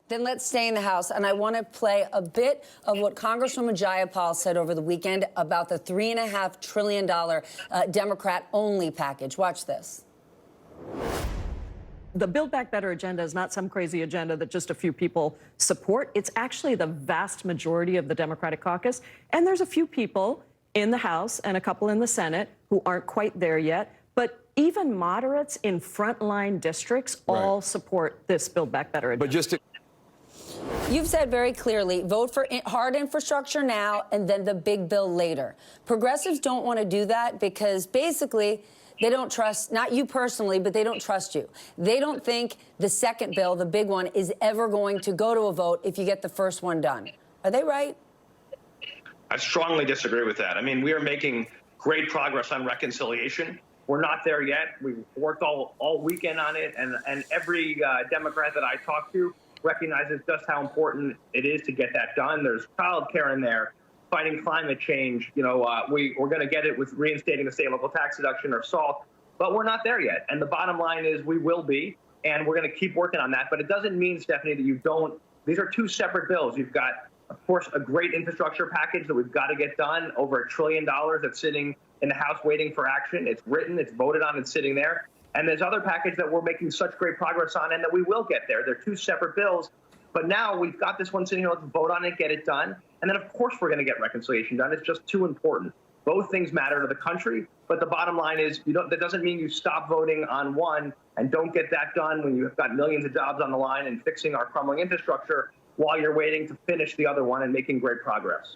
Then let's stay in the House, and I want to play a bit of what Congresswoman Jayapal said over the weekend about the $3.5 trillion Democrat-only package. Watch this. The Build Back Better agenda is not some crazy agenda that just a few people support. It's actually the vast majority of the Democratic caucus. And there's a few people in the House and a couple in the Senate who aren't quite there yet. But even moderates in frontline districts all support this Build Back Better agenda. But just to You've said very clearly, vote for hard infrastructure now and then the big bill later. Progressives don't want to do that because basically they don't trust, not you personally, but they don't trust you. They don't think the second bill, the big one, is ever going to go to a vote if you get the first one done. Are they right? I strongly disagree with that. I mean, we are making great progress on reconciliation. We're not there yet. We've worked all weekend on it, and every Democrat that I talk to recognizes just how important it is to get that done. There's child care in there, fighting climate change. You know, we're going to get it with reinstating the state and local tax deduction or SALT, but we're not there yet. And the bottom line is we will be, and we're going to keep working on that. But it doesn't mean, Stephanie, that you don't. These are two separate bills. You've got, of course, a great infrastructure package that we've got to get done, over $1 trillion that's sitting in the House waiting for action. It's written, it's voted on, it's sitting there. And there's other package that we're making such great progress on and that we will get there. They're two separate bills. But now we've got this one sitting here. Let's vote on it, get it done. And then, of course, we're going to get reconciliation done. It's just too important. Both things matter to the country. But the bottom line is that doesn't mean you stop voting on one and don't get that done when you've got millions of jobs on the line and fixing our crumbling infrastructure while you're waiting to finish the other one and making great progress.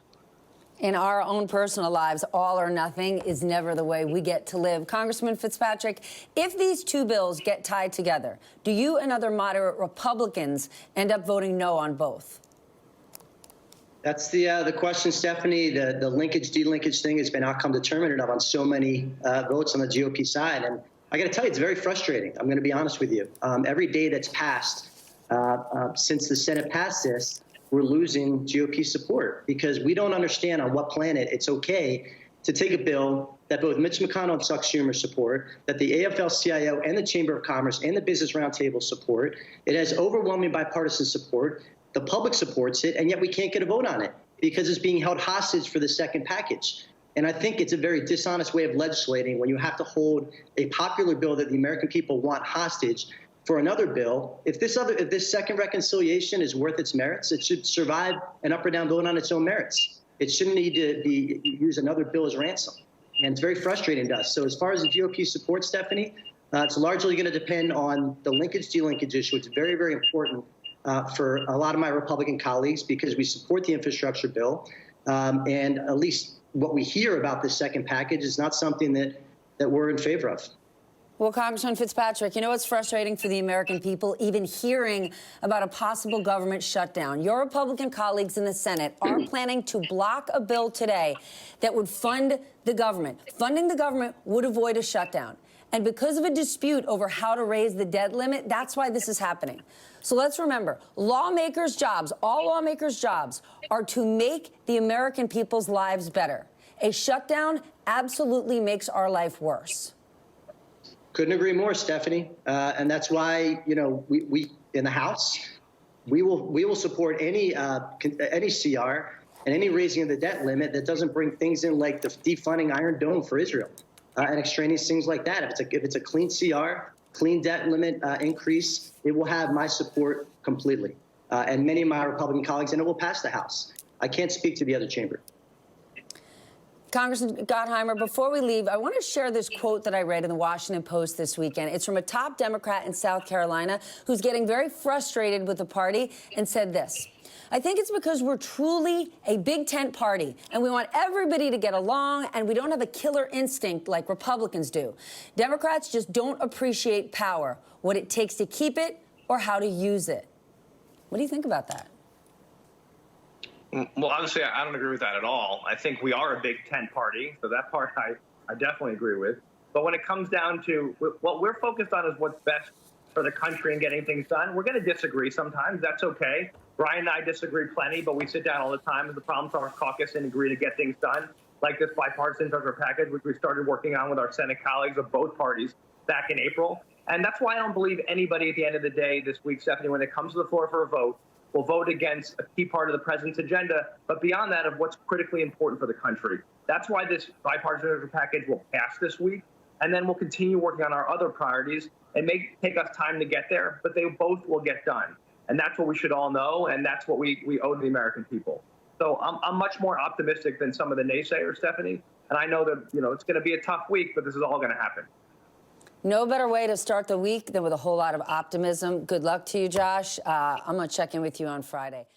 In our own personal lives, all or nothing is never the way we get to live. Congressman Fitzpatrick, if these two bills get tied together, do you and other moderate Republicans end up voting no on both? That's the question, Stephanie. The linkage-delinkage thing has been outcome determinative on so many votes on the GOP side. And I got to tell you, it's very frustrating. I'm going to be honest with you. Every day that's passed since the Senate passed this, we're losing GOP support because we don't understand on what planet it's okay to take a bill that both Mitch McConnell and Chuck Schumer support, that the AFL-CIO and the Chamber of Commerce and the Business Roundtable support. It has overwhelming bipartisan support. The public supports it, and yet we can't get a vote on it because it's being held hostage for the second package. And I think it's a very dishonest way of legislating when you have to hold a popular bill that the American people want hostage for another bill. If this second reconciliation is worth its merits, it should survive an up or down vote on its own merits. It shouldn't need to use another bill as ransom. And it's very frustrating to us. So as far as the GOP support, Stephanie, it's largely going to depend on the linkage-delinkage issue. It's very, very important for a lot of my Republican colleagues because we support the infrastructure bill. And at least what we hear about this second package is not something that we're in favor of. Well, Congressman Fitzpatrick, you know what's frustrating for the American people, even hearing about a possible government shutdown? Your Republican colleagues in the Senate are planning to block a bill today that would fund the government. Funding the government would avoid a shutdown. And because of a dispute over how to raise the debt limit, that's why this is happening. So let's remember, lawmakers' jobs, all lawmakers' jobs, are to make the American people's lives better. A shutdown absolutely makes our life worse. Couldn't agree more, Stephanie. And that's why, you know, we in the House, we will support any CR and any raising of the debt limit that doesn't bring things in like the defunding Iron Dome for Israel and extraneous things like that. If it's a clean CR, clean debt limit increase, it will have my support completely and many of my Republican colleagues, and it will pass the House. I can't speak to the other chamber. Congressman Gottheimer, before we leave, I want to share this quote that I read in the Washington Post this weekend. It's from a top Democrat in South Carolina who's getting very frustrated with the party and said this: I think it's because we're truly a big tent party and we want everybody to get along and we don't have a killer instinct like Republicans do. Democrats just don't appreciate power, what it takes to keep it or how to use it. What do you think about that? Well, obviously, I don't agree with that at all. I think we are a big tent party, so that part I definitely agree with. But when it comes down to what we're focused on is what's best for the country and getting things done. We're going to disagree sometimes. That's okay. Brian and I disagree plenty, but we sit down all the time as the problem from our caucus and agree to get things done, like this bipartisan infrastructure package, which we started working on with our Senate colleagues of both parties back in April. And that's why I don't believe anybody at the end of the day this week, Stephanie, when it comes to the floor for a vote, We'll vote against a key part of the president's agenda, but beyond that, of what's critically important for the country. That's why this bipartisan package will pass this week, and then we'll continue working on our other priorities. It may take us time to get there, but they both will get done. And that's what we should all know, and that's what we owe to the American people. So I'm much more optimistic than some of the naysayers, Stephanie. And I know that, it's going to be a tough week, but this is all going to happen. No better way to start the week than with a whole lot of optimism. Good luck to you, Josh. I'm going to check in with you on Friday.